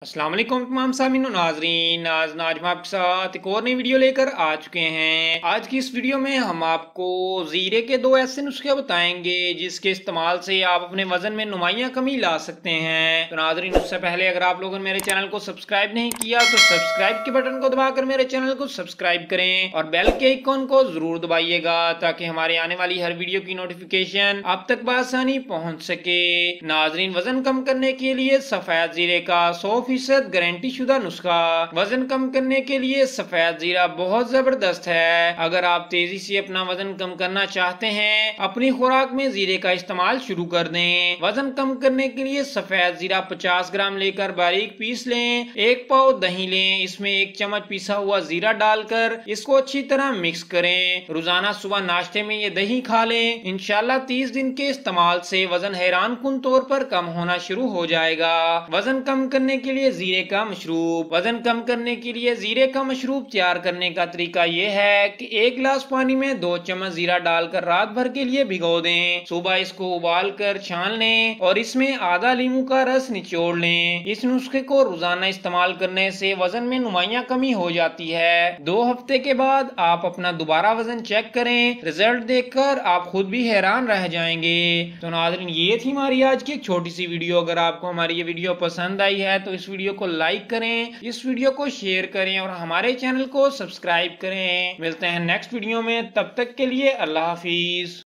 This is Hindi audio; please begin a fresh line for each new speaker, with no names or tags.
अस्सलाम वालेकुम तमाम सामीन और नाजरीन। आज हम आपके साथ एक और नई वीडियो लेकर आ चुके हैं। आज की इस वीडियो में हम आपको जीरे के दो ऐसे नुस्खे बताएंगे जिसके इस्तेमाल से आप अपने वजन में नुमाइयां कमी ला सकते हैं। तो नाजरीन, उससे पहले अगर आप लोगों ने मेरे चैनल को सब्सक्राइब नहीं किया तो सब्सक्राइब के बटन को दबाकर मेरे चैनल को सब्सक्राइब करें और बेल के आइकॉन को जरूर दबाइएगा ताकि हमारे आने वाली हर वीडियो की नोटिफिकेशन आप तक बआसानी पहुंच सके। नाजरीन, वजन कम करने के लिए सफेद जीरे का 100% गारंटी शुदा नुस्खा। वजन कम करने के लिए सफेद जीरा बहुत जबरदस्त है। अगर आप तेजी से अपना वजन कम करना चाहते हैं, अपनी खुराक में जीरे का इस्तेमाल शुरू कर दें। वजन कम करने के लिए सफेद जीरा 50 ग्राम लेकर बारीक पीस लें। एक पाव दही लें, इसमें 1 चम्मच पिसा हुआ जीरा डालकर इसको अच्छी तरह मिक्स करें। रोजाना सुबह नाश्ते में ये दही खा लें। इंशाल्लाह 30 दिन के इस्तेमाल से वजन हैरान कुन तौर पर कम होना शुरू हो जाएगा। वजन कम करने के लिए जीरे का मशरूब। वजन कम करने के लिए जीरे का मशरूब तैयार करने का तरीका यह है कि 1 गिलास पानी में 2 चम्मच जीरा डालकर रात भर के लिए भिगो दें। सुबह इसको उबाल कर छान लें और इसमें आधा नींबू का रस निचोड़ लें। इस नुस्खे को रोजाना इस्तेमाल करने से वजन में नुमाइयां कमी हो जाती है। 2 हफ्ते के बाद आप अपना दोबारा वजन चेक करें। रिजल्ट देखकर आप खुद भी हैरान रह जाएंगे। तो नाज़रीन, ये थी हमारी आज की एक छोटी सी वीडियो। अगर आपको हमारी ये वीडियो पसंद आई है तो इस वीडियो को लाइक करें, इस वीडियो को शेयर करें और हमारे चैनल को सब्सक्राइब करें। मिलते हैं नेक्स्ट वीडियो में, तब तक के लिए अल्लाह हाफिज।